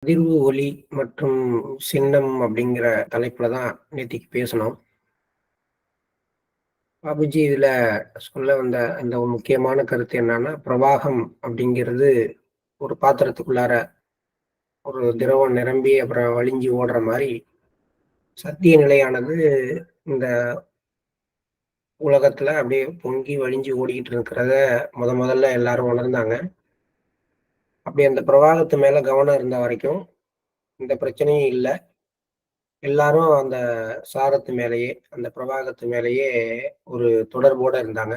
அதிர்வு ஒலி மற்றும் சின்னம் அப்படிங்கிற தலைப்புல தான் நேத்திக்கு பேசணும். பாபுஜி இதுல சொல்ல வந்த அந்த ஒரு முக்கியமான கருத்து என்னன்னா, பிரவாகம் அப்படிங்கிறது ஒரு பாத்திரத்துக்குள்ளார ஒரு திரவம் நிரம்பி அப்புறம் வழிஞ்சு ஓடுற மாரி, சத்திய நிலையானது இந்த உலகத்துல அப்படியே பொங்கி வழிஞ்சு ஓடிக்கிட்டு இருக்கிறத முதல்ல எல்லாரும் உணர்ந்தாங்க. அப்படி அந்த பிரவாகத்து மேல கவனம் இருந்த வரைக்கும் எந்த பிரச்சனையும் இல்ல. எல்லாரும் அந்த சாரத்து மேலேயே, அந்த பிரவாகத்து மேலேயே ஒரு தொடர்போட இருந்தாங்க.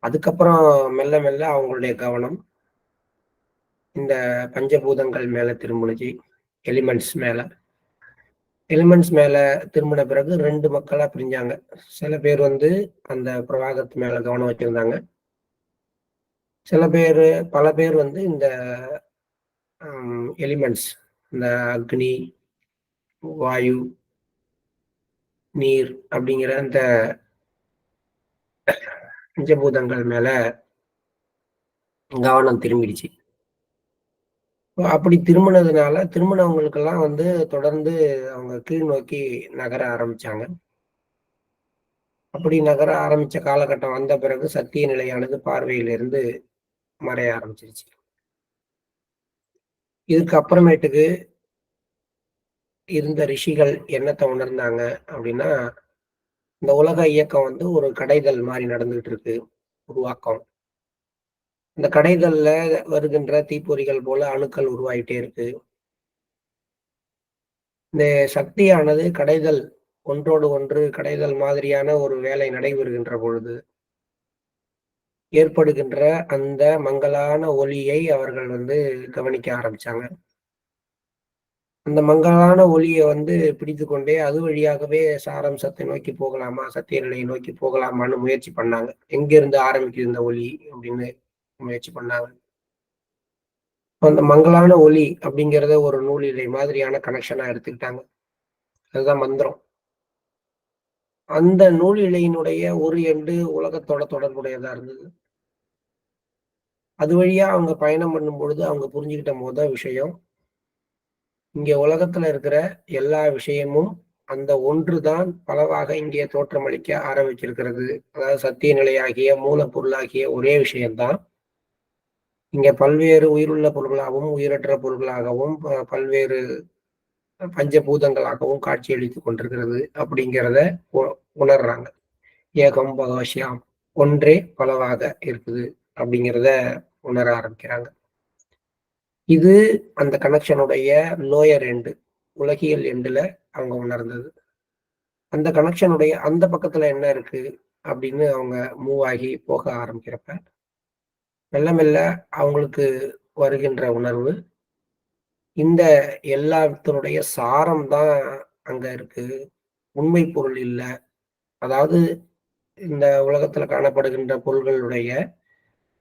அதுக்கப்புறம் மெல்ல மெல்ல அவங்களுடைய கவனம் இந்த பஞ்சபூதங்கள் மேல திரும்புனுச்சு. எலிமெண்ட்ஸ் மேல. எலிமெண்ட்ஸ் மேல திரும்பின பிறகு 2 மக்களா பிரிஞ்சாங்க. சில பேர் வந்து அந்த பிரவாகத்து மேல கவனம் வச்சிருந்தாங்க. சில பேரு பல பேர் வந்து இந்த எலிமெண்ட்ஸ் இந்த அக்னி, வாயு, நீர் அப்படிங்கிற இந்த பஞ்சபூதங்கள் மேல கவனம் திரும்பிடுச்சு. அப்படி திரும்புனதுனால, திரும்புனவங்களுக்கெல்லாம் வந்து தொடர்ந்து அவங்க கீழ் நோக்கி நகர ஆரம்பிச்சாங்க. அப்படி நகர ஆரம்பிச்ச காலகட்டம் வந்த பிறகு சத்திய நிலையானது பார்வையிலிருந்து மறைய ஆரம்பிச்சிருச்சு. இதுக்கு அப்புறமேட்டுக்கு இருந்த ரிஷிகள் என்னத்த உணர்ந்தாங்க அப்படின்னா, இந்த உலக இயக்கம் வந்து ஒரு கடைதல் மாரி நடந்துகிட்டு இருக்கு. உருவாக்கம். இந்த கடைதல்ல வருகின்ற தீப்பொறிகள் போல அணுக்கள் உருவாயிட்டே இருக்கு. இந்த சக்தியானது கடைதல் ஒன்றோடு ஒன்று கடைதல் மாதிரியான ஒரு வேலை நடைபெறுகின்ற பொழுது, ஏற்படுகின்ற அந்த மங்கலான ஒலியை அவர்கள் வந்து கவனிக்க ஆரம்பிச்சாங்க. அந்த மங்கலான ஒலிய வந்து பிடித்துக்கொண்டே அது வழியாகவே சாராம்சத்தை நோக்கி போகலாமா, சத்திய நிலையை நோக்கி போகலாமான்னு முயற்சி பண்ணாங்க. எங்கிருந்து ஆரம்பிக்குது இந்த ஒலி அப்படின்னு முயற்சி பண்ணாங்க. அந்த மங்கலான ஒலி அப்படிங்கிறத ஒரு நூலிழை மாதிரியான கனெக்ஷனா எடுத்துக்கிட்டாங்க. அதுதான் மந்திரம். அந்த நூல் இழையினுடைய ஒரு எண்டு உலகத்தோட தொடர்புடையதா இருந்தது. அது வழியா அவங்க பயணம் பண்ணும்பொழுது அவங்க புரிஞ்சுகிட்ட விஷயம், இங்க உலகத்துல இருக்கிற எல்லா விஷயமும் அந்த ஒன்றுதான் பலவாக இங்கே தோற்றமளிக்க ஆரம்பிச்சிருக்கிறது. அதாவது சத்திய நிலையாகிய மூலப்பொருளாகிய ஒரே விஷயம் தான். இங்க பல்வேறு உயிருள்ள பொருள்களாகவும், உயிரற்ற பொருள்களாகவும், பல்வேறு பஞ்சபூதங்களாகவும் காட்சியளித்துக் கொண்டிருக்கிறது அப்படிங்கிறத உ உணர்றாங்க. ஏகம் பகவஷ்யாம். ஒன்றே பலவாக இருக்குது அப்படிங்கிறத உணர ஆரம்பிக்கிறாங்க. இது அந்த கனெக்ஷனுடைய லோயர் எண்டு. உலகியல் எண்டுல அவங்க உணர்ந்தது. அந்த கனெக்ஷனுடைய அந்த பக்கத்துல என்ன இருக்கு அப்படின்னு அவங்க மூவ் ஆகி போக ஆரம்பிக்கிறப்ப, மெல்ல மெல்ல அவங்களுக்கு வருகின்ற உணர்வு, இந்த எல்லாத்தினுடைய சாரம் தான் அங்க இருக்கு. உண்மை பொருள் இல்ல. அதாவது இந்த உலகத்துல காணப்படுகின்ற பொருள்களுடைய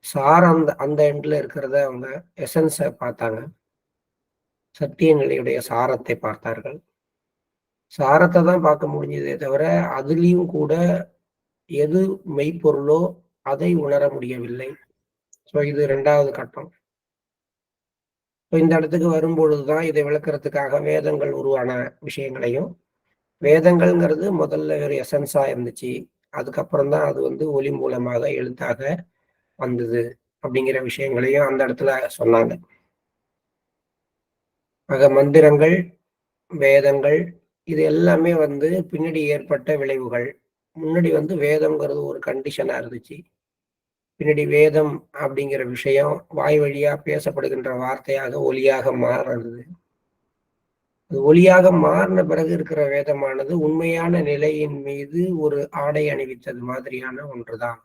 சாரம் அந்த அந்த எண்ட்ல இருக்கிறத அவங்க எசன்ஸ பார்த்தாங்க. சத்திய நிலையுடைய சாரத்தை பார்த்தார்கள். சாரத்த தான் பார்க்க முடிஞ்சதே தவிர, அதிலயும் கூட எது மெய்ப்பொருளோ அதை உணர முடியவில்லை. ஸோ இது 2வது கட்டம். ஸோ இந்த இடத்துக்கு வரும்பொழுது தான் இதை விளக்குறதுக்காக வேதங்கள் உருவான விஷயங்களையும், வேதங்கள்ங்கிறது முதல்ல ஒரு எசன்ஸா இருந்துச்சு. அதுக்கப்புறம் தான் அது வந்து ஒலி மூலமாக எழுத்தாக வந்தது. அப்படிங்கிற விஷயங்களையும் அந்த இடத்துல சொன்னாங்க. ஆக மந்திரங்கள், வேதங்கள் இது எல்லாமே வந்து பின்னாடி ஏற்பட்ட விளைவுகள். முன்னாடி வந்து வேதம்ங்கிறது ஒரு கண்டிஷனா இருந்துச்சு. பின்னாடி வேதம் அப்படிங்கிற விஷயம் வாய் வழியா பேசப்படுகின்ற வார்த்தையாக, ஒலியாக மாறுனது. அது ஒலியாக மாறின பிறகு இருக்கிற வேதமானது உண்மையான நிலையின் மீது ஒரு ஆடை அணிவித்தது மாதிரியான ஒன்றுதான்.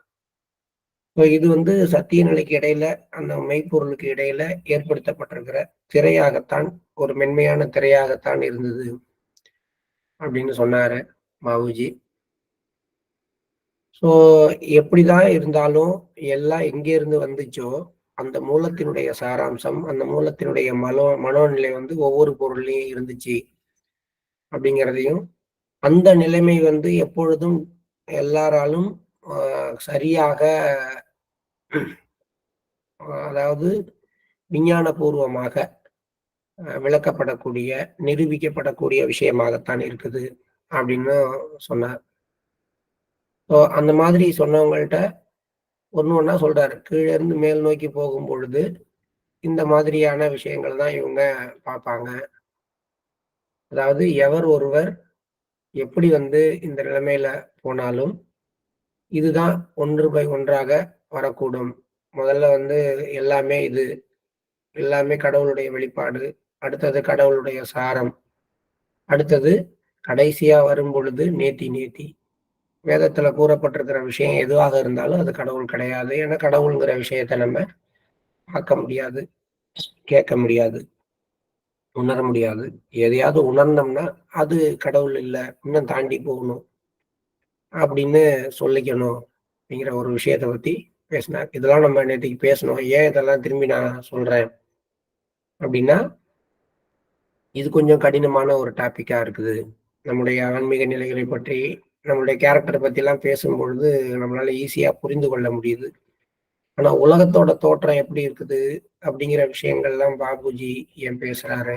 இது வந்து சத்திய நிலைக்கு இடையில, அந்த மெய்ப்பொருளுக்கு இடையில ஏற்படுத்தப்பட்டிருக்கிற திரையாகத்தான், ஒரு மென்மையான திரையாகத்தான் இருந்தது அப்படின்னு சொன்னாரு பாபுஜி. ஸோ எப்படிதான் இருந்தாலும் எல்லாம் எங்கேருந்து வந்துச்சோ, அந்த மூலத்தினுடைய சாராம்சம், அந்த மூலத்தினுடைய மனோநிலை வந்து ஒவ்வொரு பொருள்லயும் இருந்துச்சு அப்படிங்கிறதையும், அந்த நிலைமை வந்து எப்பொழுதும் எல்லாராலும் சரியாக அதாவது விஞ்ஞானபூர்வமாக விளக்கப்படக்கூடிய, நிரூபிக்கப்படக்கூடிய விஷயமாகத்தான் இருக்குது அப்படின்னு சொன்னார். ஸோ அந்த மாதிரி சொன்னவங்கள்ட்ட ஒண்ணு ஒண்ணா சொல்றாரு. கீழ இருந்து மேல் நோக்கி போகும்பொழுது, இந்த மாதிரியான விஷயங்கள் தான் இவங்க பார்ப்பாங்க. அதாவது எவர் ஒருவர் எப்படி இந்த நிலைமையில போனாலும், இதுதான் ஒன்று பை ஒன்றாக வரக்கூடும். முதல்ல எல்லாமே இது, எல்லாமே கடவுளுடைய வெளிப்பாடு. அடுத்தது கடவுளுடைய சாரம். அடுத்தது கடைசியா வரும்பொழுது நேத்தி நேத்தி. வேதத்துல கூறப்பட்டிருக்கிற விஷயம் எதுவாக இருந்தாலும் அது கடவுள் கிடையாது. ஏன்னா கடவுள்ங்கிற விஷயத்த நம்ம பார்க்க முடியாது, கேட்க முடியாது, உணர முடியாது. எதையாவது உணர்ந்தோம்னா, அது கடவுள் இல்ல, இன்னும் தாண்டி போகணும் அப்படின்னு சொல்லிக்கணும் அப்படிங்கிற ஒரு விஷயத்த பத்தி பேசினார். இதெல்லாம் நம்ம நேத்திக்கு பேசணும். ஏன் இதெல்லாம் திரும்பி நான் சொல்றேன் அப்படின்னா, இது கொஞ்சம் கடினமான ஒரு டாபிக்கா இருக்குது. நம்முடைய ஆன்மீக நிலைகளை பற்றி, நம்மளுடைய கேரக்டரை பத்திலாம் பேசும்பொழுது நம்மளால ஈஸியா புரிந்து கொள்ள முடியுது. ஆனா உலகத்தோட தோற்றம் எப்படி இருக்குது அப்படிங்கிற விஷயங்கள்லாம் பாபுஜி ஏன் பேசுறாரு?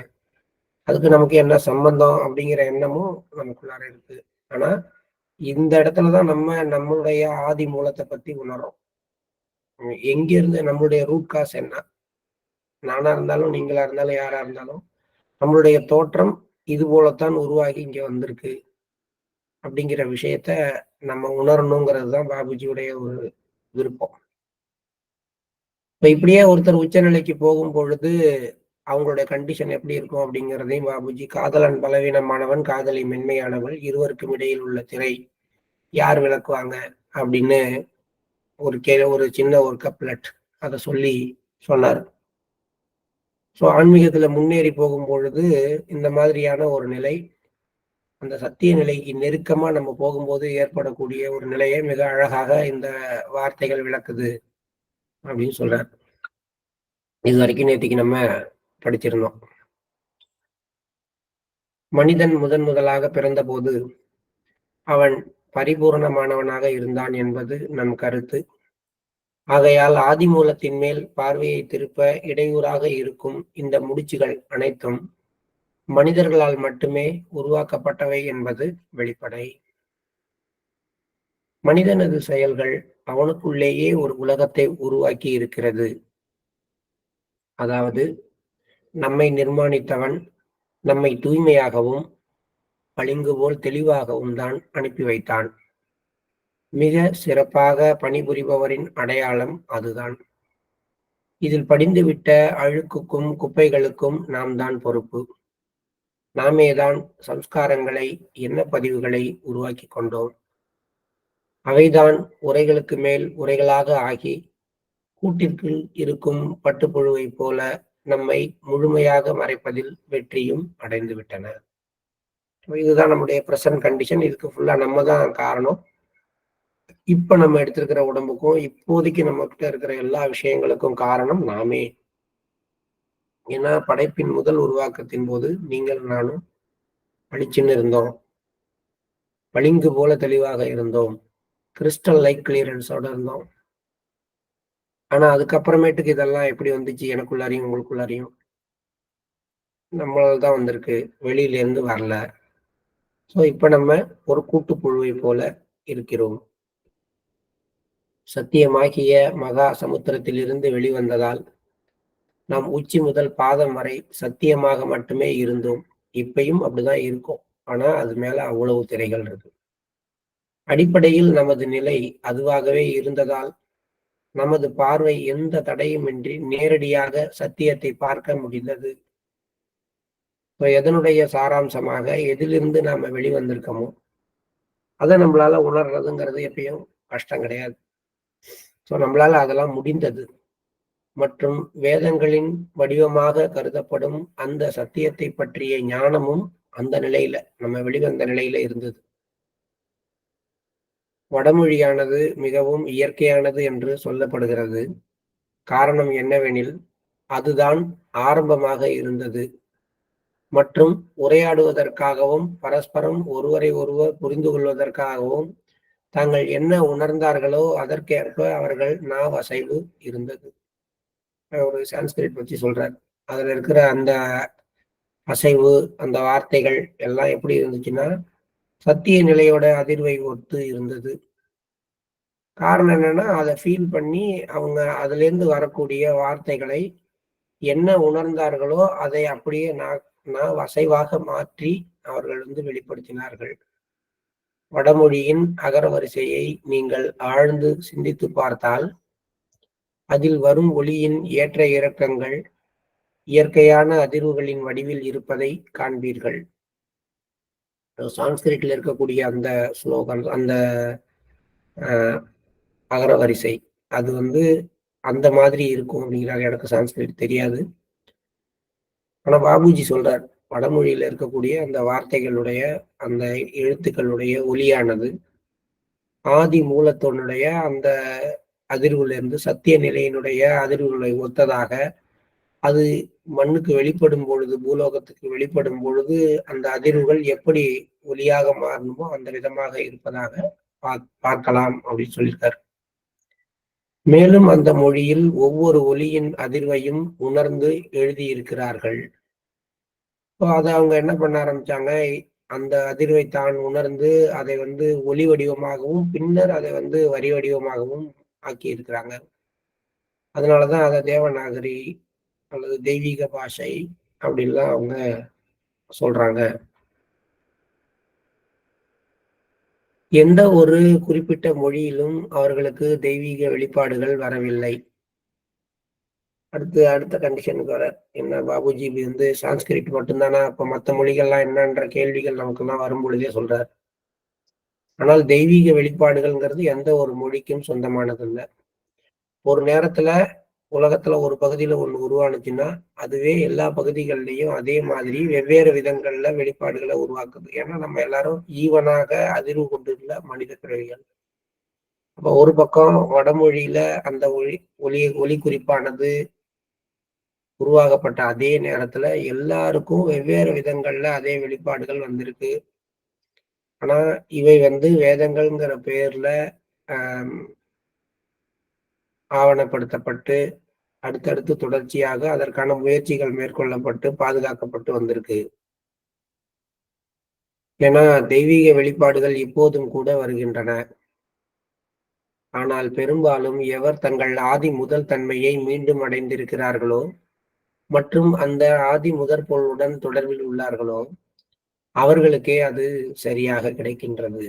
அதுக்கு நமக்கு என்ன சம்பந்தம் அப்படிங்கிற எண்ணமும் நமக்குள்ளார இருக்கு. ஆனா இந்த இடத்துலதான் நம்ம நம்மளுடைய ஆதி மூலத்தை பத்தி உணர்றோம். எங்கிருந்து நம்மளுடைய ரூட் காஸ் என்ன? நானா இருந்தாலும், நீங்களா இருந்தாலும், யாரா இருந்தாலும் நம்மளுடைய தோற்றம் இது போலத்தான் உருவாகி இங்க வந்திருக்கு அப்படிங்கிற விஷயத்த நம்ம உணரணுங்கிறது தான் பாபுஜியுடைய ஒரு விருப்பம். இப்ப இப்படியே ஒருத்தர் உச்சநிலைக்கு போகும் பொழுது அவங்களுடைய கண்டிஷன் எப்படி இருக்கும் அப்படிங்கிறதையும் பாபுஜி காதலன் பலவீனமானவன், காதலி மென்மையானவள், இருவருக்கும் இடையில் உள்ள திரை யார் விளக்குவாங்க அப்படின்னு ஒரு சின்ன ஒரு கப்லெட் அதை சொல்லி சொன்னார். ஸோ ஆன்மீகத்துல முன்னேறி போகும் பொழுது இந்த மாதிரியான ஒரு நிலை, அந்த சத்திய நிலைக்கு நெருக்கமா நம்ம போகும்போது ஏற்படக்கூடிய ஒரு நிலையை மிக அழகாக இந்த வார்த்தைகள் விளக்குது அப்படின்னு சொல்றார். இது வரைக்கும் நேத்திக்கு நம்ம படிச்சிருந்தோம். மனிதன் முதன் முதலாக பிறந்தபோது அவன் பரிபூரணமானவனாக இருந்தான் என்பது நம் கருத்து. ஆகையால் ஆதிமூலத்தின் மேல் பார்வையை திருப்ப இடையூறாக இருக்கும் இந்த முடிச்சுகள் அனைத்தும் மனிதர்களால் மட்டுமே உருவாக்கப்பட்டவை என்பது வெளிப்படை. மனிதனது செயல்கள் அவனுக்குள்ளேயே ஒரு உலகத்தை உருவாக்கி இருக்கிறது. அதாவது நம்மை நிர்மாணித்தவன் நம்மை தூய்மையாகவும் பளிங்கு போல் தெளிவாகவும் தான் அனுப்பி வைத்தான். மிக சிறப்பாக பணிபுரிபவரின் அடையாளம் அதுதான். இதில் படிந்துவிட்ட அழுக்குக்கும் குப்பைகளுக்கும் நாம் தான் பொறுப்பு. நாமேதான் சம்ஸ்காரங்களை, எண்ண பதிவுகளை உருவாக்கி கொண்டோம். அவைதான் உரைகளுக்கு மேல் உரைகளாக ஆகி கூட்டிற்குள் இருக்கும் பட்டுப்புழுவைப் போல நம்மை முழுமையாக மறைப்பதில் வெற்றியும் அடைந்து விட்டன. இதுதான் நம்முடைய பிரசன்ட் கண்டிஷன். இதுக்கு ஃபுல்லா நம்ம தான் காரணம். இப்ப நம்ம எடுத்திருக்கிற உடம்புக்கும் இப்போதைக்கு நம்ம கிட்ட இருக்கிற எல்லா விஷயங்களுக்கும் காரணம் நாமே. ஏன்னா படைப்பின் முதல் உருவாக்கத்தின் போது நீங்கள் நானும் பளிச்சுன்னு இருந்தோம், பளிங்கு போல தெளிவாக இருந்தோம், கிறிஸ்டல் லைட் கிளியரன்ஸோட இருந்தோம். ஆனா அதுக்கப்புறமேட்டுக்கு இதெல்லாம் எப்படி வந்துச்சு? எனக்குள்ளாரையும் உங்களுக்குள்ளாரையும் நம்மளால தான் வந்திருக்கு, வெளியில இருந்து வரல. ஸோ இப்ப நம்ம ஒரு கூட்டுப்புழுவை போல இருக்கிறோம். சத்தியமாகிய மகா சமுத்திரத்திலிருந்து வெளிவந்ததால் நாம் உச்சி முதல் பாதம் வரை சத்தியமாக மட்டுமே இருந்தோம். இப்பயும் அப்படிதான் இருக்கும். ஆனா அது மேல அவ்வளவு திரைகள் இருக்கு. அடிப்படையில் நமது நிலை அதுவாகவே இருந்ததால் நமது பார்வை எந்த தடையுமின்றி நேரடியாக சத்தியத்தை பார்க்க முடிந்தது. எதனுடைய சாராம்சமாக எதிலிருந்து நாம வெளிவந்திருக்கோமோ அதை நம்மளால உணர்றதுங்கிறது எப்பயும் கஷ்டம் கிடையாது. ஸோ நம்மளால அதெல்லாம் முடிந்தது. மற்றும் வேதங்களின் வடிவமாக கருதப்படும் அந்த சத்தியத்தை பற்றிய ஞானமும் அந்த நிலையில நம்ம வெளிவந்த நிலையில இருந்தது. வடமொழியானது மிகவும் இயற்கையானது என்று சொல்லப்படுகிறது. காரணம் என்னவெனில் அதுதான் ஆரம்பமாக இருந்தது மற்றும் உரையாடுவதற்காகவும் பரஸ்பரம் ஒருவரை ஒருவர் புரிந்து கொள்வதற்காகவும் தாங்கள் என்ன உணர்ந்தார்களோ அதற்கேற்ப அவர்கள் நாவசைவு இருந்தது. ஒரு சான்ஸ்கிரிட் பத்தி சொல்றார். அதுல இருக்கிற அந்த அசைவு, அந்த வார்த்தைகள் எல்லாம் எப்படி இருந்துச்சுன்னா, சத்திய நிலையோட அதிர்வை ஒத்து இருந்தது. காரணம் என்னன்னா, அத ஃபீல் பண்ணி அவங்க அதுலேருந்து வரக்கூடிய வார்த்தைகளை என்ன உணர்ந்தார்களோ, அதை அப்படியே அசைவாக மாற்றி அவர்கள் வெளிப்படுத்தினார்கள். வடமொழியின் அகரவரிசையை நீங்கள் ஆழ்ந்து சிந்தித்துப் பார்த்தால், அதில் வரும் ஒலியின் ஏற்ற இறக்கங்கள் இயற்கையான அதிர்வுகளின் வடிவில் இருப்பதை காண்பீர்கள். சான்ஸ்கிரிட்ல இருக்கக்கூடிய அந்த ஸ்லோகன், அந்த அகரவரிசை, அது அந்த மாதிரி இருக்கும் அப்படிங்கிறாங்க. எனக்கு சான்ஸ்கிரிட் தெரியாது. ஆனா பாபுஜி சொல்றார், வடமொழியில இருக்கக்கூடிய அந்த வார்த்தைகளுடைய, அந்த எழுத்துக்களுடைய ஒலியானது ஆதி மூலத்தினுடைய அந்த அதிர்வுல இருந்து சத்திய நிலையினுடைய அதிர்வுகளை ஒத்ததாக, அது மண்ணுக்கு வெளிப்படும் பொழுது, பூலோகத்துக்கு வெளிப்படும் பொழுது அந்த அதிர்வுகள் எப்படி ஒலியாக மாறணுமோ அந்த விதமாக இருப்பதாக பார்க்கலாம் அப்படின்னு சொல்லியிருக்காரு. மேலும் அந்த மொழியில் ஒவ்வொரு ஒலியின் அதிர்வையும் உணர்ந்து எழுதியிருக்கிறார்கள். இப்போ அதை அவங்க என்ன பண்ண ஆரம்பிச்சாங்க, அந்த அதிர்வை தான் உணர்ந்து அதை ஒலி வடிவமாகவும் பின்னர் அதை வரி வடிவமாகவும் ஆக்கி இருக்கிறாங்க. அதனாலதான் அதை தேவநாகரி அல்லது தெய்வீக பாஷை அப்படின்லாம் அவங்க சொல்றாங்க. எந்த ஒரு குறிப்பிட்ட மொழியிலும் அவர்களுக்கு தெய்வீக வெளிப்பாடுகள் வரவில்லை. அடுத்த கண்டிஷனுக்கு வர என்ன பாபுஜி சான்ஸ்கிரிட் மட்டும்தானா, அப்ப மற்ற மொழிகள்லாம் என்னன்ற கேள்விகள் நமக்கெல்லாம் வரும் பொழுதே சொல்றார். ஆனால் தெய்வீக வெளிப்பாடுகள்ங்கிறது எந்த ஒரு மொழிக்கும் சொந்தமானது இல்லை. ஒரு நேரத்துல உலகத்துல ஒரு பகுதியில ஒண்ணு உருவானுச்சுன்னா அதுவே எல்லா பகுதிகள்லயும் அதே மாதிரி வெவ்வேறு விதங்கள்ல வெளிப்பாடுகளை உருவாக்குது. ஏன்னா நம்ம எல்லாரும் ஈவனாக அதிர்வு கொண்டுள்ள மனித பிறவிகள். அப்ப ஒரு பக்கம் வடமொழியில அந்த ஒலி குறிப்பானது உருவாக்கப்பட்ட அதே நேரத்துல எல்லாருக்கும் வெவ்வேறு விதங்கள்ல அதே வெளிப்பாடுகள் வந்திருக்கு. ஆனா இவை வேதங்கள்ங்கிற பேர்ல ஆவணப்படுத்தப்பட்டு அடுத்தடுத்து தொடர்ச்சியாக அதற்கான முயற்சிகள் மேற்கொள்ளப்பட்டு பாதுகாக்கப்பட்டு வந்திருக்கு. ஏன்னா தெய்வீக வெளிப்பாடுகள் இப்போதும் கூட வருகின்றன. ஆனால் பெரும்பாலும் எவர் தங்கள் ஆதி முதல் தன்மையை மீண்டும் அடைந்திருக்கிறார்களோ மற்றும் அந்த ஆதி முதற் பொருளுடன் தொடர்பில் உள்ளார்களோ அவர்களுக்கே அது சரியாக கிடைக்கின்றது.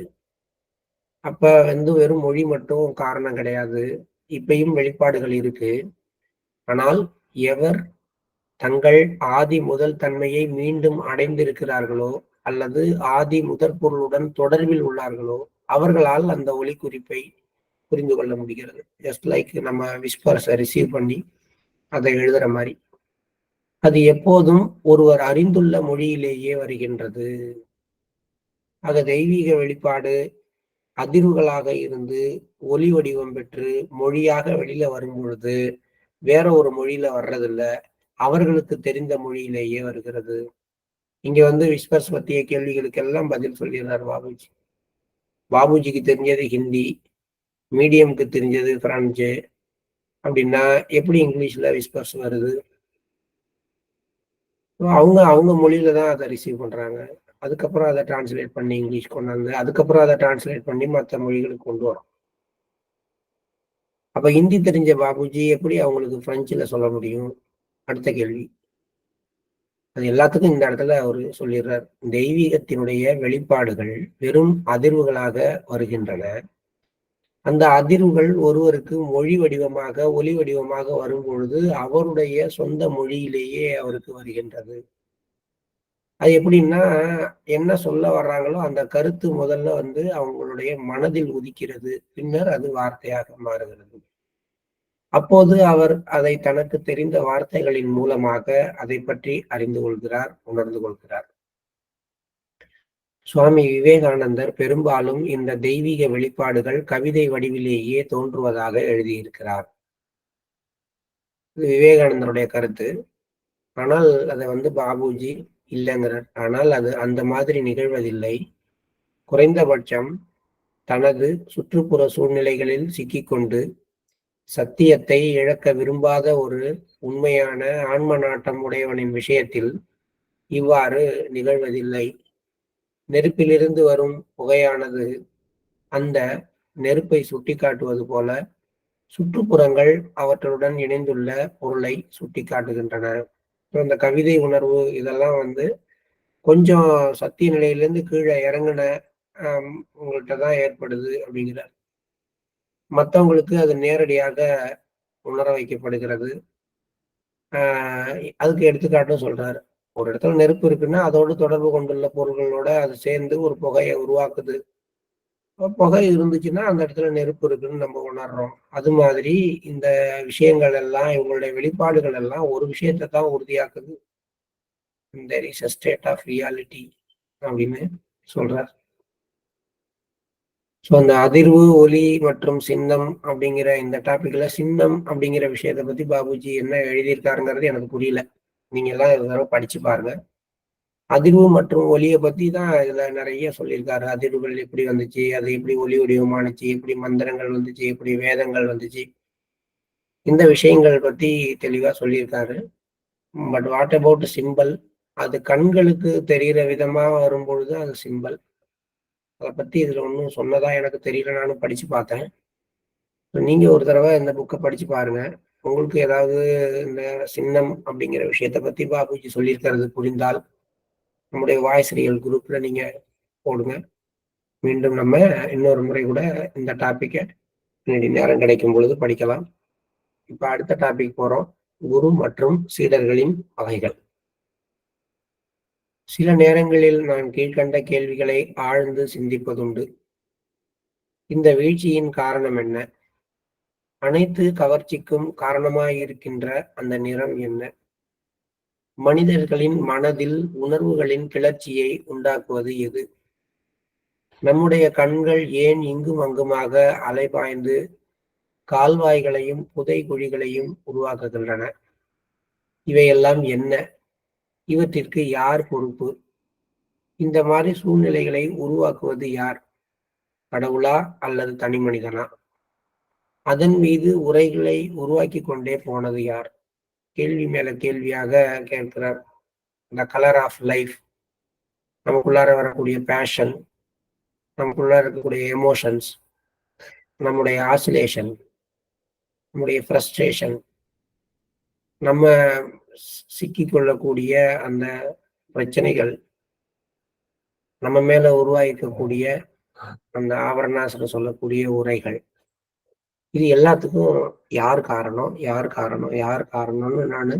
அப்ப வெறும் மொழி மட்டும் காரணம் கிடையாது. இப்பயும் வெளிப்பாடுகள் இருக்கு. ஆனால் எவர் தங்கள் ஆதி முதல் தன்மையை மீண்டும் அடைந்திருக்கிறார்களோ அல்லது ஆதி முதற் பொருளுடன் தொடர்பில் உள்ளார்களோ அவர்களால் அந்த ஒலி குறிப்பை புரிந்து கொள்ள முடிகிறது. ஜஸ்ட் லைக் நம்ம விஸ்பர்ஸை ரிசீவ் பண்ணி அதை எழுதுற மாதிரி. அது எப்போதும் ஒருவர் அறிந்துள்ள மொழியிலேயே வருகின்றது. ஆக தெய்வீக வெளிப்பாடு அதிர்வுகளாக இருந்து ஒலி வடிவம் பெற்று மொழியாக வெளியில வரும் பொழுது வேற ஒரு மொழியில வர்றதில்ல, அவர்களுக்கு தெரிந்த மொழியிலேயே வருகிறது. இங்க விஸ்பர்ஸ் பற்றிய கேள்விகளுக்கு எல்லாம் பதில் சொல்லிடுறார் பாபுஜி. பாபுஜிக்கு தெரிஞ்சது ஹிந்தி, மீடியமுக்கு தெரிஞ்சது பிரான்சு. அப்படின்னா எப்படி இங்கிலீஷ்ல விஸ்பர்ஸ் வருது? அவங்க அவங்க மொழியில தான் அதை ரிசீவ் பண்றாங்க. அதுக்கப்புறம் அதை டிரான்ஸ்லேட் பண்ணி இங்கிலீஷ் கொண்டாந்து அதுக்கப்புறம் அதை டிரான்ஸ்லேட் பண்ணி மற்ற மொழிகளுக்கு கொண்டு வரும். அப்ப ஹிந்தி தெரிஞ்ச பாபுஜி எப்படி அவங்களுக்கு பிரெஞ்சுல சொல்ல முடியும்? அடுத்த கேள்வி. அது எல்லாத்துக்கும் இந்த இடத்துல அவரு சொல்லிடுறார், தெய்வீகத்தினுடைய வெளிப்பாடுகள் வெறும் அதிர்வுகளாக வருகின்றன. அந்த அதிர்வுகள் ஒருவருக்கு மொழி வடிவமாக ஒலி வடிவமாக வரும் பொழுது அவருடைய சொந்த மொழியிலேயே அவருக்கு வருகின்றது. அது எப்படின்னா, என்ன சொல்ல வர்றாங்களோ அந்த கருத்து முதல்ல அவங்களுடைய மனதில் உதிக்கிறது, பின்னர் அது வார்த்தையாக மாறுகிறது. அப்போது அவர் அதை தனக்கு தெரிந்த வார்த்தைகளின் மூலமாக அதை பற்றி அறிந்து கொள்கிறார், உணர்ந்து கொள்கிறார். சுவாமி விவேகானந்தர் பெரும்பாலும் இந்த தெய்வீக வெளிப்பாடுகள் கவிதை வடிவிலேயே தோன்றுவதாக எழுதியிருக்கிறார். இது விவேகானந்தருடைய கருத்து. ஆனால் அதை பாபுஜி இல்லைங்கிறார். ஆனால் அது அந்த மாதிரி நிகழ்வதில்லை. குறைந்தபட்சம் தனது சுற்றுப்புற சூழ்நிலைகளில் சிக்கிக்கொண்டு சத்தியத்தை இழக்க விரும்பாத ஒரு உண்மையான ஆன்ம நாட்டம் உடையவனின் விஷயத்தில் இவ்வாறு நிகழ்வதில்லை. நெருப்பிலிருந்து வரும் புகையானது அந்த நெருப்பை சுட்டிக்காட்டுவது போல, சுற்றுப்புறங்கள் அவற்றுடன் இணைந்துள்ள பொருளை சுட்டிக்காட்டுகின்றன. இந்த கவிதை உணர்வு இதெல்லாம் வந்து கொஞ்சம் சத்திய நிலையிலேருந்து கீழே இறங்குன உங்கள்கிட்ட தான் ஏற்படுது அப்படிங்கிறார். மற்றவங்களுக்கு அது நேரடியாக உணர வைக்கப்படுகிறது. அதுக்கு எடுத்துக்காட்டும் சொல்றாரு. ஒரு இடத்துல நெருப்பு இருக்குன்னா அதோடு தொடர்பு கொண்டுள்ள பொருள்களோட அது சேர்ந்து ஒரு புகையை உருவாக்குது. புகை இருந்துச்சுன்னா அந்த இடத்துல நெருப்பு இருக்குன்னு நம்ம உணர்றோம். அது மாதிரி இந்த விஷயங்கள் எல்லாம் இவங்களுடைய வெளிப்பாடுகள் எல்லாம் ஒரு விஷயத்தை தான் உறுதியாக்குது. There is a state of reality அப்படின்னு சொல்றார். ஸோ அந்த அதிர்வு, ஒலி மற்றும் சின்னம் அப்படிங்கிற இந்த டாபிக்ல சின்னம் அப்படிங்கிற விஷயத்தை பத்தி பாபுஜி என்ன எழுதியிருக்காருங்கிறது எனக்கு புரியல. நீங்க எல்லாம் ஒரு தடவை படிச்சு பாருங்க. அதிர்வு மற்றும் ஒலியை பத்தி தான் இதுல நிறைய சொல்லியிருக்காரு. அதிர்வுகள் எப்படி வந்துச்சு, அது எப்படி ஒலி வடிவமானுச்சு, எப்படி மந்திரங்கள் வந்துச்சு, எப்படி வேதங்கள் வந்துச்சு, இந்த விஷயங்கள் பத்தி தெளிவா சொல்லியிருக்காரு. But what about symbol? அது கண்களுக்கு தெரிகிற விதமா வரும்பொழுது அது சிம்பல். அதை பத்தி இதுல ஒன்றும் சொன்னதா எனக்கு தெரியல. நானும் படிச்சு பார்த்தேன். நீங்க ஒரு தடவை இந்த புக்கை படிச்சு பாருங்க. உங்களுக்கு ஏதாவது இந்த சின்னம் அப்படிங்கிற விஷயத்த பத்தி பாபுஜி சொல்லியிருக்கிறது புரிந்தால் நம்முடைய வாய்ஸ் ரியல் குரூப்ல நீங்க போடுங்க. மீண்டும் நம்ம இன்னொரு முறை கூட இந்த டாபிக்கை நேரம் கிடைக்கும் பொழுது படிக்கலாம். இப்ப அடுத்த டாபிக் போறோம். குரு மற்றும் சீடர்களின் வகைகள். சில நேரங்களில் நான் கீழ்கண்ட கேள்விகளை ஆழ்ந்து சிந்திப்பதுண்டு. இந்த வீழ்ச்சியின் காரணம் என்ன? அனைத்து கவர்ச்சிக்கும் காரணமாயிருக்கின்ற அந்த நிறம் என்ன? மனிதர்களின் மனதில் உணர்வுகளின் கிளர்ச்சியை உண்டாக்குவது எது? நம்முடைய கண்கள் ஏன் இங்கும் அங்குமாக அலைபாய்ந்து கால்வாய்களையும் புதை குழிகளையும் உருவாக்குகின்றன? இவையெல்லாம் என்ன? இவற்றிற்கு யார் பொறுப்பு? இந்த மாதிரி சூழ்நிலைகளை உருவாக்குவது யார்? கடவுளா அல்லது தனி மனிதனா? அதன் மீது உரைகளை உருவாக்கி கொண்டே போனது யார்? கேள்வி மேல கேள்வியாக கேட்கிறார். இந்த கலர் ஆஃப் லைஃப், நமக்குள்ளார வரக்கூடிய பேஷன், நமக்குள்ளார இருக்கக்கூடிய எமோஷன்ஸ், நம்முடைய ஆசிலேஷன், நம்முடைய ஃப்ரஸ்ட்ரேஷன், நம்ம சிக்கி கொள்ளக்கூடிய அந்த பிரச்சனைகள், நம்ம மேல உருவாக்கக்கூடிய அந்த ஆவரணாசனம் சொல்லக்கூடிய உரைகள், இது எல்லாத்துக்கும் யார் காரணம், யார் காரணம், யார் காரணம்னு நான்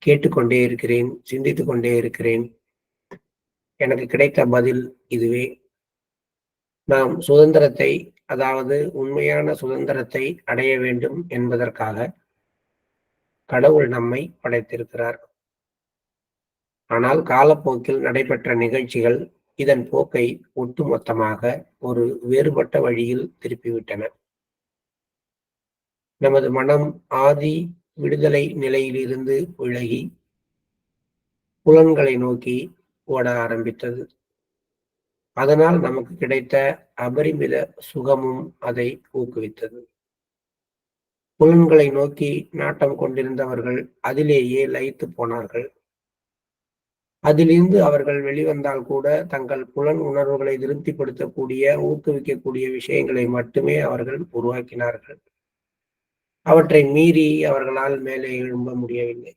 கேட்டுக்கொண்டே இருக்கிறேன், சிந்தித்துக் கொண்டே இருக்கிறேன். எனக்கு கிடைத்த பதில் இதுவே. நாம் சுதந்திரத்தை, அதாவது உண்மையான சுதந்திரத்தை அடைய வேண்டும் என்பதற்காக கடவுள் நம்மை படைத்திருக்கிறார். ஆனால் காலப்போக்கில் நடைபெற்ற நிகழ்ச்சிகள் இதன் போக்கை ஒட்டுமொத்தமாக ஒரு வேறுபட்ட வழியில் திருப்பிவிட்டன. நமது மனம் ஆதி விடுதலை நிலையிலிருந்து விலகி புலன்களை நோக்கி ஓட ஆரம்பித்தது. அதனால் நமக்கு கிடைத்த அபரிமித சுகமும் அதை ஊக்குவித்தது. புலன்களை நோக்கி நாட்டம் கொண்டிருந்தவர்கள் அதிலேயே லயித்து போனார்கள். அதிலிருந்து அவர்கள் வெளிவந்தால் கூட தங்கள் புலன் உணர்வுகளை திருப்திப்படுத்தக்கூடிய, ஊக்குவிக்கக்கூடிய விஷயங்களை மட்டுமே அவர்கள் உருவாக்கினார்கள். அவற்றை மீறி அவர்களால் மேலே எழும்ப முடியவில்லை.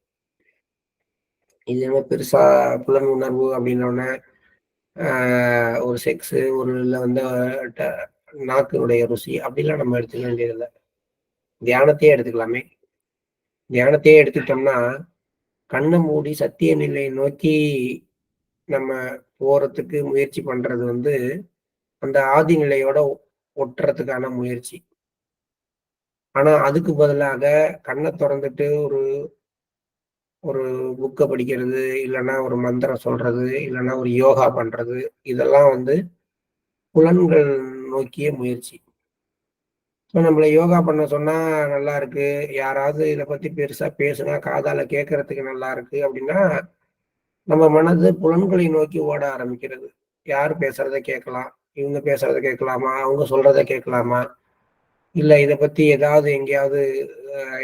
இது நம்ம பெருசா புலன் உணர்வு அப்படின்னோடனே ஒரு செக்ஸு, ஒரு இல்லை வந்து நாக்கினுடைய ருசி அப்படிலாம் நம்ம எடுத்துக்க வேண்டியதில்லை. தியானத்தையே எடுத்துக்கலாமே. தியானத்தையே எடுத்துக்கிட்டோம்னா கண்ணை மூடி சத்திய நிலையை நோக்கி நம்ம போறதுக்கு முயற்சி பண்றது வந்து அந்த ஆதி நிலையோட ஒட்டுறதுக்கான முயற்சி. ஆனா அதுக்கு பதிலாக கண்ணை திறந்துட்டு ஒரு ஒரு புக்கை படிக்கிறது, இல்லைன்னா ஒரு மந்திரம் சொல்றது, இல்லைன்னா ஒரு யோகா பண்றது, இதெல்லாம் வந்து புலன்கள் நோக்கிய முயற்சி. ஸோ நம்மள யோகா பண்ண சொன்னா நல்லா இருக்கு, யாராவது இதை பத்தி பெருசா பேசுனா காதால கேட்கறதுக்கு நல்லா இருக்கு அப்படின்னா நம்ம மனது புலன்களை நோக்கி ஓட ஆரம்பிக்கிறது. யார் பேசுறத கேட்கலாம், இவங்க பேசுறத கேட்கலாமா, அவங்க சொல்றத கேட்கலாமா, இல்ல இதை பத்தி ஏதாவது எங்கேயாவது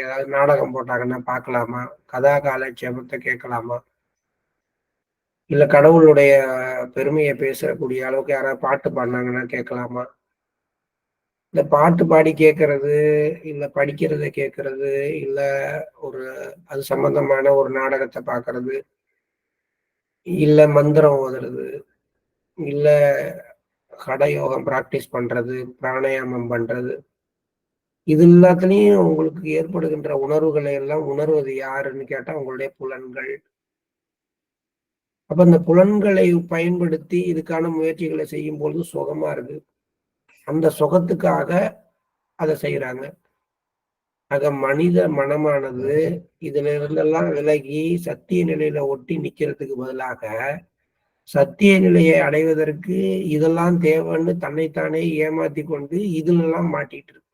ஏதாவது நாடகம் போட்டாங்கன்னா பார்க்கலாமா, கதா காலட்சேபத்தை கேட்கலாமா, இல்ல கடவுளுடைய பெருமையை பேசக்கூடிய அளவுக்கு யாராவது பாட்டு பாடினாங்கன்னா கேட்கலாமா? இல்ல பாட்டு பாடி கேட்கறது, இல்ல படிக்கிறத கேட்கறது, இல்ல ஒரு அது சம்பந்தமான ஒரு நாடகத்த பார்க்கறது, இல்ல மந்திரம் ஓதுறது, இல்ல ஹடயோகம் பிராக்டிஸ் பண்றது, பிராணாயாமம் பண்றது. இது எல்லாத்துலயும் உங்களுக்கு ஏற்படுகின்ற உணர்வுகளை எல்லாம் உணர்வது யாருன்னு கேட்டா உங்களுடைய புலன்கள். அப்ப அந்த புலன்களை பயன்படுத்தி இதுக்கான முயற்சிகளை செய்யும்பொழுது சுகமா இருக்கு. அந்த சுகத்துக்காக அத செய்றாங்க. ஆக மனித மனமானது இதுல இருந்தெல்லாம் விலகி சத்திய நிலையில ஒட்டி நிக்கிறதுக்கு பதிலாக, சத்திய நிலையை அடைவதற்கு இதெல்லாம் தேவைன்னு தன்னைத்தானே ஏமாத்திக் கொண்டு இதுலலாம் மாட்டிட்டு இருக்கு.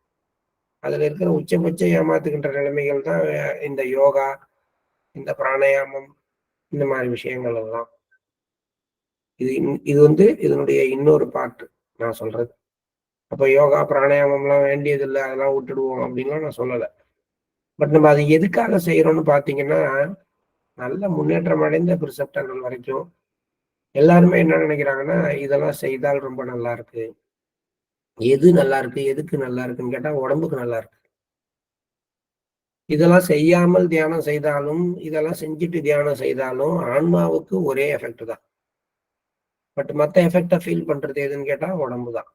அதுல இருக்கிற உச்சபட்ச ஏமாத்துகின்ற நிலைமைகள் தான் இந்த யோகா, இந்த பிராணாயாமம், இந்த மாரி விஷயங்கள் எல்லாம். இது வந்து இதனுடைய இன்னொரு பார்ட் நான் சொல்றது. அப்ப யோகா, பிராணாயாமம்லாம் வேண்டியதில்ல. அதெல்லாம் விட்டுடுவோம் அப்டின்லாம் நான் சொல்லல. பட் நம்ம அத எதுக்காக செய்றோம்னு பார்த்தீங்கன்னா, நல்ல முன்னேற்றம் அடைந்த பிரிசெப்டர்கள் வரைக்கும் எல்லாருமே என்ன நெனைக்கிறாங்கன்னா, இதெல்லாம் செய்தால் ரொம்ப நல்லா இருக்கு. எது நல்லா இருக்கு? எதுக்கு நல்லா இருக்குன்னு கேட்டா, உடம்புக்கு நல்லா இருக்கு. இதெல்லாம் செய்யாமல் தியானம் செய்தாலும், இதெல்லாம் செஞ்சுட்டு தியானம் செய்தாலும், ஆன்மாவுக்கு ஒரே எஃபெக்ட் தான். பட் மத்த எஃபெக்ட்ட ஃபீல் பண்றது எதுன்னு கேட்டா, உடம்பு தான்.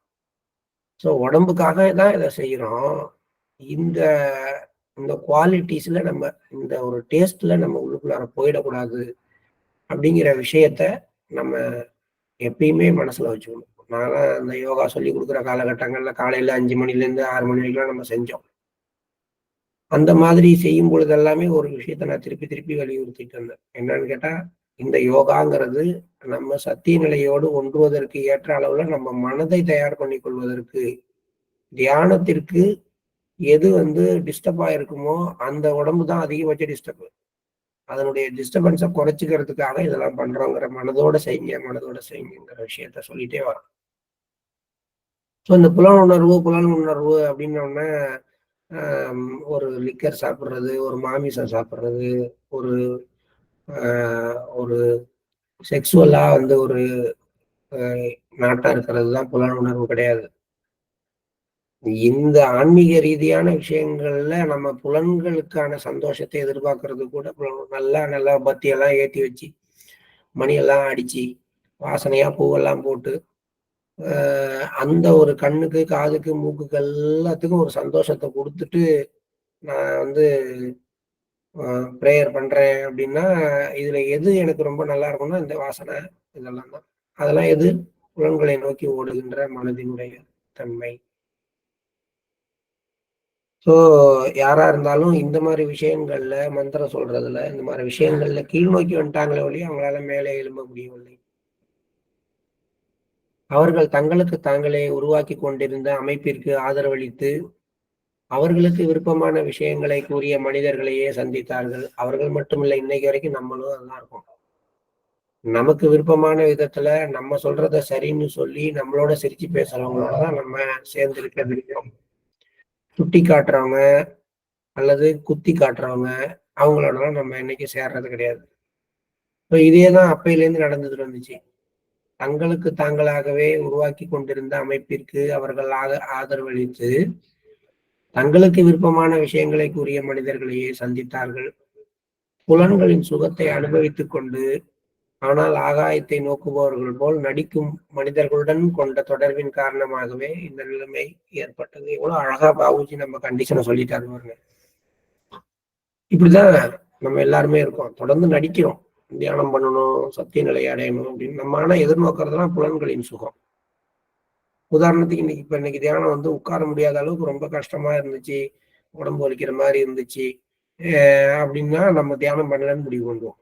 ஸோ உடம்புக்காக தான் இத செய்றோம். இந்த இந்த குவாலிட்டீஸ்ல நம்ம இந்த ஒரு டேஸ்ட்ல நம்ம உள்ளுக்குள்ளார போயிடக்கூடாது அப்படிங்கிற விஷயத்த நம்ம எப்பயுமே மனசுல வச்சுக்கணும். நான்லாம் இந்த யோகா சொல்லிக் குடுக்குற காலகட்டங்கள்ல காலையில 5 மணிலேருந்து 6 மணி வரைக்கும்லாம் நம்ம செஞ்சோம். அந்த மாதிரி செய்யும் பொழுது எல்லாமே ஒரு விஷயத்த நான் திருப்பி திருப்பி வலியுறுத்திட்டு இருந்தேன். என்னன்னு கேட்டா, இந்த யோகாங்கிறது நம்ம சத்திய நிலையோடு ஒன்றுவதற்கு ஏற்ற அளவுல நம்ம மனதை தயார் பண்ணிக் கொள்வதற்கு, தியானத்திற்கு எது வந்து டிஸ்டர்ப் ஆயிருக்குமோ, அந்த உடம்பு தான் அதிகபட்ச டிஸ்டர்ப். அதனுடைய டிஸ்டர்பன்ஸ குறைச்சுக்கிறதுக்காக இதெல்லாம் பண்றோங்கிற மனதோட செய்யுங்க, மனதோட செய்யுங்கங்கிற விஷயத்த சொல்லிட்டே வரோம். ஸோ இந்த புலன் உணர்வு அப்படின்னோனே, ஒரு லிக்கர் சாப்பிடுறது, ஒரு மாமிசம் சாப்பிடுறது, ஒரு அ ஒரு செக்சுவலா வந்து ஒரு அ நாட்டம் இருக்கிறது தான் புலனுணர்வு கிடையாது. இந்த ஆன்மீக ரீதியான விஷயங்கள்ல நம்ம புலன்களுக்கான சந்தோஷத்தை எதிர்பார்க்கறது கூட நல்லா நல்லா பத்தியெல்லாம் ஏத்தி வச்சு, மணியெல்லாம் அடிச்சு, வாசனையா பூவெல்லாம் போட்டு, அ அந்த ஒரு கண்ணுக்கு, காதுக்கு, மூக்குக்கு எல்லாத்துக்கும் ஒரு சந்தோஷத்த குடுத்துட்டு, நான் வந்து அ பிரேயர் பண்றேன் அப்டின்னா, இதுல எது எனக்கு ரொம்ப நல்லா இருக்கும்னா, இந்த வாசனை இதெல்லாம் தான். அதெல்லாம் எது? புலன்களை நோக்கி ஓடுகின்ற மனதினுடைய தன்மை. ஸோ யாரா இருந்தாலும் இந்த மாரி விஷயங்கள்ல, மந்திரம் சொல்றதுல, இந்த மாரி விஷயங்கள்ல கீழ் நோக்கி வந்துட்டாங்களே ஒழிய, அவங்களால மேலே எழும்ப முடியவில்லை. அவர்கள் தங்களுக்கு தாங்களே உருவாக்கிக் கொண்டிருந்த அமைப்பிற்கு ஆதரவளித்து, அவர்களுக்கு விருப்பமான விஷயங்களை கூறிய மனிதர்களையே சந்தித்தார்கள். அவர்கள் மட்டுமில்ல, இன்னைக்கு வரைக்கும் நம்மளும் அதான் இருக்கோம். நமக்கு விருப்பமான விதத்துல நம்ம சொல்றத சரின்னு சொல்லி, நம்மளோட சிரிச்சு பேசுறவங்களோட தான் நம்ம சேர்ந்து இருக்க விருப்பம். சுட்டி காட்டுறவங்க, அல்லது குத்தி காட்டுறவங்க, அவங்களோடலாம் நம்ம என்னைக்கும் சேர்றது கிடையாது. இப்ப இதே தான் அப்பையிலேருந்து நடந்துட்டு வந்துச்சு. தங்களுக்கு தாங்களாகவே உருவாக்கிக் கொண்டிருந்த அமைப்பிற்கு அவர்கள் ஆதரவளித்து, தங்களுக்கு விருப்பமான விஷயங்களை கூறிய மனிதர்களையே சந்தித்தார்கள். புலன்களின் சுகத்தை அனுபவித்துக் கொண்டு, ஆனால் ஆகாயத்தை நோக்குபவர்கள் போல் நடிக்கும் மனிதர்களுடன் கொண்ட தொடர்பின் காரணமாகவே இந்த நிலைமை ஏற்பட்டது. எவ்வளவு அழகா பாபுஜி நம்ம கண்டிஷன சொல்லிட்டாரு பாருங்க. இப்படிதான் நம்ம எல்லாருமே இருக்கோம். தொடர்ந்து நடிக்கிறோம். தியானம் பண்ணணும், சத்திய நிலையை அடையணும் அப்படின்னு. நம்ம ஆனா எதிர்நோக்குறதெல்லாம் புலன்களின் சுகம். உதாரணத்துக்கு இன்னைக்கு தியானம் வந்து உட்கார முடியாத அளவுக்கு ரொம்ப கஷ்டமா இருந்துச்சு. உடம்பு வலிக்கிற மாரி இருந்துச்சு. அப்படின்னா நம்ம தியானம் பண்ணலன்னு முடிவு பண்ணுவோம்.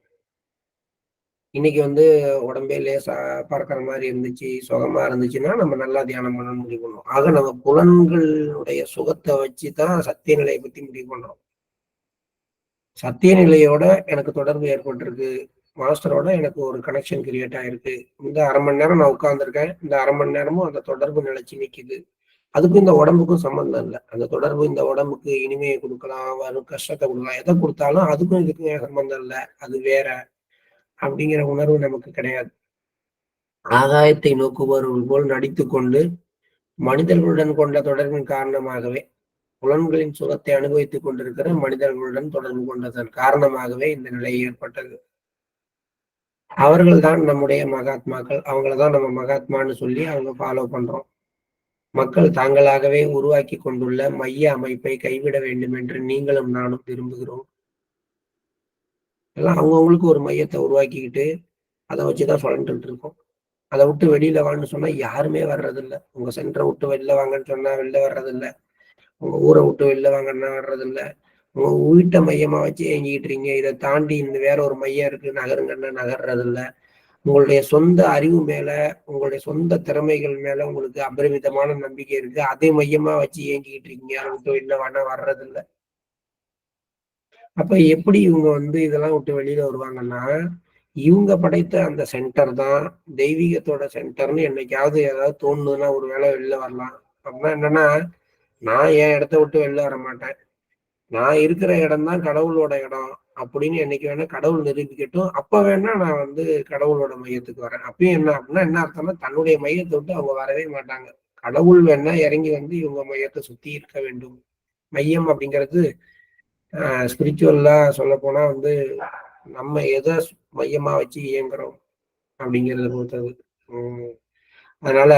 இன்னைக்கு வந்து உடம்பே லேசா பறக்கிற மாரி இருந்துச்சு, சுகமா இருந்துச்சுன்னா, நம்ம நல்லா தியானம் பண்ணணும்னு முடிவு பண்ணுவோம். ஆக நம்ம புலன்களுடைய சுகத்த வச்சு தான் சத்திய நிலைய பத்தி முடிவு பண்றோம். சத்திய நிலையோட எனக்கு தொடர்பு ஏற்பட்டிருக்கு. மாஸ்டரோட எனக்கு ஒரு கனெக்ஷன் கிரியேட் ஆயிருக்கு. இந்த 1/2 மணி நேரம் நான் உட்கார்ந்துருக்கேன். இந்த 1/2 மணி நேரமும் அந்த தொடர்பு நிலைச்சு நிக்குது. அதுக்கும் இந்த உடம்புக்கும் சம்மந்தம் இல்ல. அந்த தொடர்பு இந்த உடம்புக்கு இனிமைய குடுக்கலாம், வரும் கஷ்டத்த குடுக்கலாம். எத குடுத்தாலும் அதுக்கும் இதுக்கும் சம்மந்தம் இல்ல. அது வேற. அப்படிங்கிற உணர்வு நமக்கு கிடையாது. ஆகாயத்தை நோக்குபவர்கள் போல் நடித்துக் கொண்டு மனிதர்களுடன் கொண்ட தொடர்பின் காரணமாகவே, புலன்களின் சுகத்தை அனுபவித்துக் கொண்டிருக்கிற மனிதர்களுடன் தொடர்பு கொண்டதன் காரணமாகவே இந்த நிலை ஏற்பட்டது. அவர்கள் தான் நம்முடைய மகாத்மாக்கள். அவங்களதான் நம்ம மகாத்மான்னு சொல்லி அவங்க ஃபாலோ பண்றோம். மக்கள் தாங்களாகவே உருவாக்கி கொண்டுள்ள மைய அமைப்பை கைவிட வேண்டும் என்று நீங்களும் நானும் விரும்புகிறோம். எல்லாம் அவங்கவங்களுக்கு ஒரு மையத்தை உருவாக்கிக்கிட்டு அதை வச்சுதான் சுழண்டுட்டு இருக்கோம். அதை விட்டு வெளியில வான்னு சொன்னா யாருமே வர்றதில்ல. உங்க சென்டரை விட்டு வெளில வாங்கன்னு சொன்னா வெளில வர்றதில்ல. உங்க ஊரை விட்டு வெளில வாங்கன்னா வர்றதில்ல. உங்க வீட்டை மையமா வச்சு இயங்கிட்டு இருக்கீங்க. இதை தாண்டி இந்த வேற ஒரு மையம் இருக்கு நகருங்கன்னா நகர்றதில்ல. உங்களுடைய சொந்த அறிவு மேல, உங்களுடைய சொந்த திறமைகள் மேல உங்களுக்கு அபரிமிதமான நம்பிக்கை இருக்கு. அதை மையமா வச்சு இயங்கிட்டு இருக்கீங்க. அதை விட்டு வெளில வேணா வர்றதில்ல. அப்ப எப்படி இவங்க இதெல்லாம் விட்டு வெளியில வருவாங்கன்னா, இவங்க படைத்த அந்த சென்டர் தான் தெய்வீகத்தோட சென்டர்ன்னு என்னைக்காவது ஏதாவது தோணுதுன்னா ஒரு வேளை வெளில வரலாம். அப்படின்னா என்னன்னா, நான் என் இடத்த விட்டு வெளில வர மாட்டேன். நான் இருக்கிற இடம் தான் கடவுளோட இடம் அப்படின்னு என்னைக்கு வேணா கடவுள் நிரூபிக்கட்டும். அப்ப வேணா நான் கடவுளோட மையத்துக்கு வரேன். அப்பயும் என்ன அப்படின்னா என்ன அர்த்தம்னா தன்னுடைய மையத்தை விட்டு அவங்க வரவே மாட்டாங்க. கடவுள் வேணா இறங்கி இவங்க மையத்தை சுத்தி இருக்க வேண்டும். மையம் அப்படிங்கிறது ஸ்பிரிச்சுவல்லா சொல்ல போனா நம்ம எதை மையமா வச்சு இயங்குறோம் அப்படிங்கிறத பொறுத்தது. உம் அதனால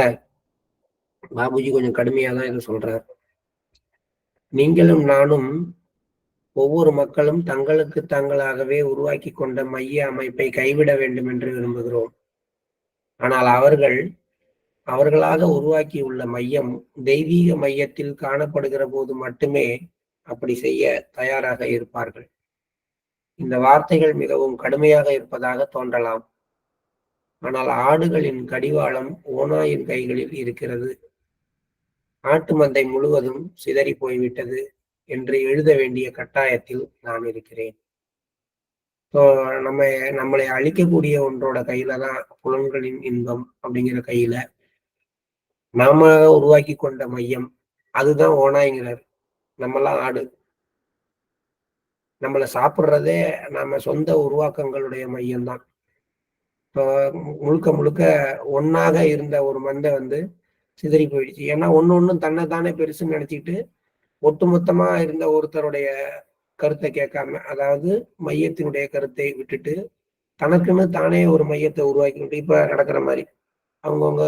பாபுஜி கொஞ்சம் கடுமையா தான் இதை சொல்றார். நீங்களும் நானும் ஒவ்வொரு மக்களும் தங்களுக்கு தாங்களாகவே உருவாக்கி கொண்ட மைய அமைப்பை கைவிட வேண்டும் என்று விரும்புகிறோம். ஆனால் அவர்களாக உருவாக்கியுள்ள மையம் தெய்வீக மையத்தில் காணப்படுகிற போது மட்டுமே அப்படி செய்ய தயாராக இருப்பார்கள். இந்த வார்த்தைகள் மிகவும் கடுமையாக இருப்பதாக தோன்றலாம். ஆனால் ஆடுகளின் கடிவாளம் ஓநாயின் கைகளில் இருக்கிறது. ஆட்டு மந்தை முழுவதும் சிதறி போய்விட்டது என்று எழுத வேண்டிய கட்டாயத்தில் நான் இருக்கிறேன். ஸோ நம்ம நம்மளை அழிக்கக்கூடிய ஒன்றோட கையில தான் புலன்களின் இன்பம் அப்படிங்கிற கையில நாம உருவாக்கி கொண்ட மையம் அதுதான் ஓநாய்ங்கிறார். நம்மலாம் ஆடு. நம்மளை சாப்பிட்றதே நம்ம சொந்த உருவாக்கங்களுடைய மையம்தான். இப்போ முழுக்க முழுக்க ஒன்னாக இருந்த ஒரு மந்தை சிதறி போயிடுச்சு. ஏன்னா ஒன்னும் தன்னைத்தானே பெருசுன்னு நினைச்சிட்டு ஒட்டுமொத்தமா இருந்த ஒருத்தருடைய கருத்தை கேட்காம, அதாவது மையத்தினுடைய கருத்தை விட்டுட்டு தனக்குன்னு தானே ஒரு மையத்தை உருவாக்கிட்டு இப்ப நடக்கிற மாதிரி அவங்கவுங்க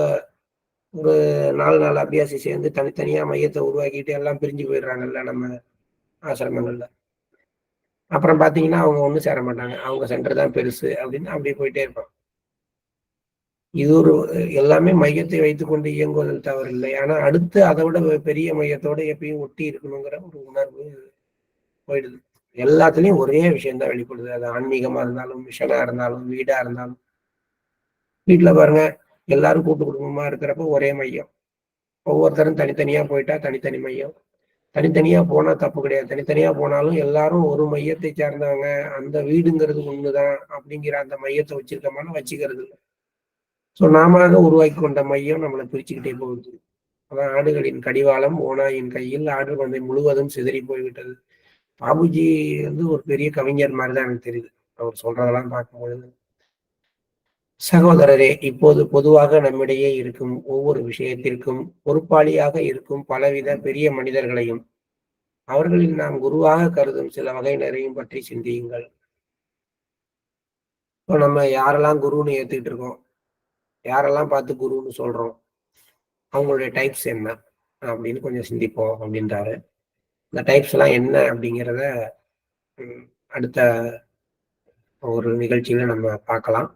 ஒரு 4 அபியாசி சேர்ந்து தனித்தனியா மையத்தை உருவாக்கிட்டு எல்லாம் பிரிஞ்சு போயிடுறாங்கல்ல நம்ம ஆசிரமங்கள்ல. அப்புறம் பாத்தீங்கன்னா அவங்க ஒண்ணும் சேர மாட்டாங்க. அவங்க சென்டர் தான் பெருசு அப்படின்னு அப்படியே போயிட்டே இருப்பாங்க. இது ஒரு எல்லாமே மையத்தை வைத்துக்கொண்டு இயங்குவதில் தவறில்லை. ஆனா அடுத்து அதை விட பெரிய மையத்தோட எப்பயும் ஒட்டி இருக்கணுங்கிற ஒரு உணர்வு போயிடுது. எல்லாத்துலயும் ஒரே விஷயம்தான் வெளிப்படுது. அது ஆன்மீகமா இருந்தாலும், மிஷனா இருந்தாலும், வீடா இருந்தாலும். வீட்டுல பாருங்க, எல்லாரும் கூட்டு குடும்பமா இருக்கிறப்ப ஒரே மையம். ஒவ்வொருத்தரும் தனித்தனியா போயிட்டா தனித்தனி மையம். தனித்தனியா போனா தப்பு கிடையாது. தனித்தனியா போனாலும் எல்லாரும் ஒரு மையத்தை சார்ந்தவங்க. அந்த வீடுங்கிறது ஒண்ணுதான் அப்படிங்கிற அந்த மையத்தை வச்சிருக்கோம்னா வச்சுக்கிறது இல்லை. ஸோ நாம உருவாக்கி கொண்ட மையம் நம்மளை பிரிச்சுக்கிட்டே போகுது. அதான் ஆடுகளின் கடிவாளம் ஓநாயின் கையில் ஆடு மந்தை முழுவதும் சிதறி போய்விட்டது. பாபுஜி ஒரு பெரிய கவிஞர் மாதிரிதான் எனக்கு தெரியுது அவர் சொல்றதெல்லாம் பார்க்கும்பொழுது. சகோதரரே, இப்போது பொதுவாக நம்மிடையே இருக்கும் ஒவ்வொரு விஷயத்திற்கும் பொறுப்பாளியாக இருக்கும் பலவித பெரிய மனிதர்களையும் அவர்களில் நாம் குருவாக கருதும் சில வகையினரையும் பற்றி சிந்தியுங்கள். இப்போ நம்ம யாரெல்லாம் குருன்னு ஏத்துக்கிட்டு இருக்கோம், யாரெல்லாம் பார்த்து குருன்னு சொல்றோம், அவங்களுடைய டைப்ஸ் என்ன அப்படின்னு கொஞ்சம் சிந்திப்போம் அப்படின்றாரு. இந்த டைப்ஸ் எல்லாம் என்ன அப்படிங்கிறத அடுத்த ஒரு நிகழ்ச்சியில நம்ம பார்க்கலாம்.